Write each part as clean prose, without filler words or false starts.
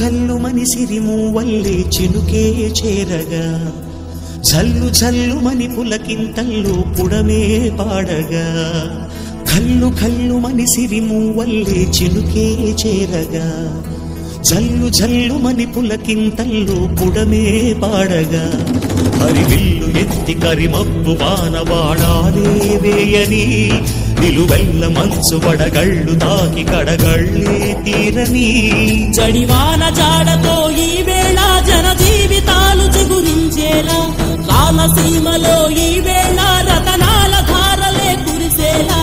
కల్లు మని సిరిమూవల్లే చినుకే చేరగా జల్లు జల్లు మని పులకింతల్లో పుడమే పాడగా కల్లు కల్లు మని సిరిమూవల్లే చినుకే చేరగా జల్లు జల్లు మని పులకింతల్లో పుడమే పాడగా హరివిల్లు ఎత్తి కరిమబ్బు వానవాడాలే వేయని నిలువెల్ల మంచు వడగళ్ళు తాకి కడగళ్ళే తీరని జడివాన జాడతో ఈ వేళ జన జీవితాలు చిగురించేలా రామసీమలో ఈ వేళ రతనాల ధారలే కురిసేలా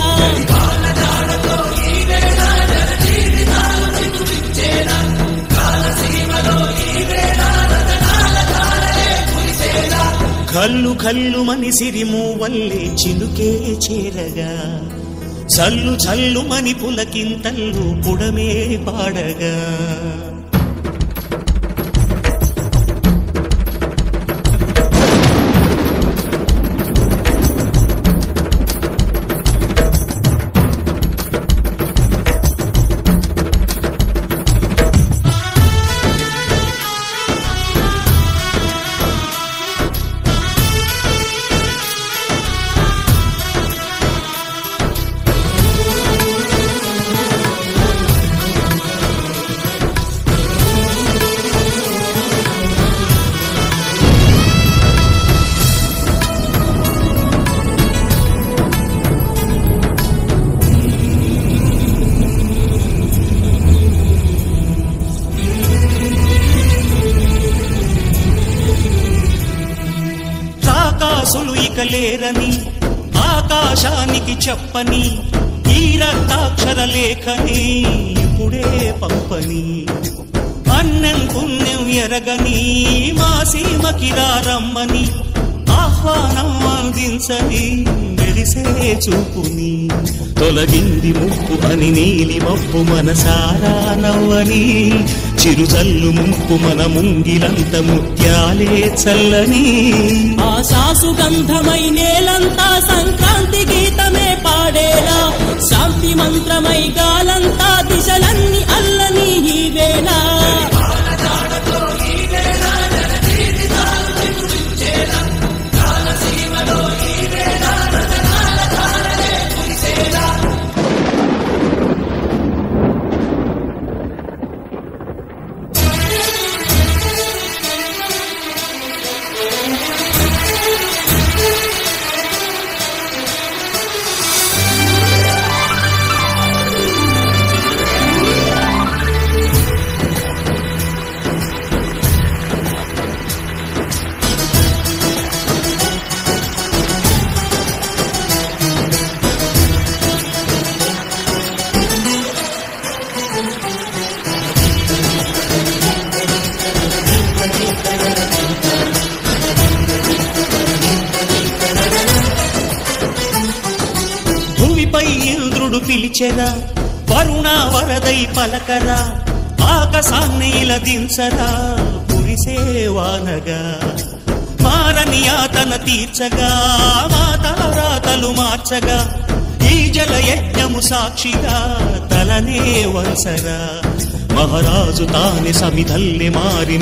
కల్లు కల్లు మని సిరిమూవల్లే చినుకే చేరగా జల్లు జల్లు మని పులకింతల్లు పుడమే పాడగా రాకాసులు ఇక లేరని ఆకాశానికి చెప్పని ఈ రక్తాక్షర లేఖని ఇప్పుడే పంపని అన్నం పుణ్యం ఎరగని మా సీమకి రమ్మని ఆహ్వానం అందించని మెరిసే చూపుని తొలగింది ముప్పు అని నీలి మప్పు మనసారా నవ్వని చిరుజల్లు ముంపు మన ముంగిలంత ముత్యాలే చల్లని ఆశాసు గంధమై నేలంతా సంక్రాంతి గీతమే పాడేలా శాంతి మంత్రమై గాలంతా దిశలన్నీ అల్లని ఈ వేళ భూమిపై ఇంద్రుడు పిలిచెరా వరుణ వరదై పలకరా ఆకాశాన్ని ఇలా దించరా కురిసే వానగా మారని యాతన తీర్చగా మాతల రాతలు మార్చగా ఈ జల యజ్ఞము సాక్షిగా తలనే వంసరా మహారాజు తానే సమిధల్లె మారి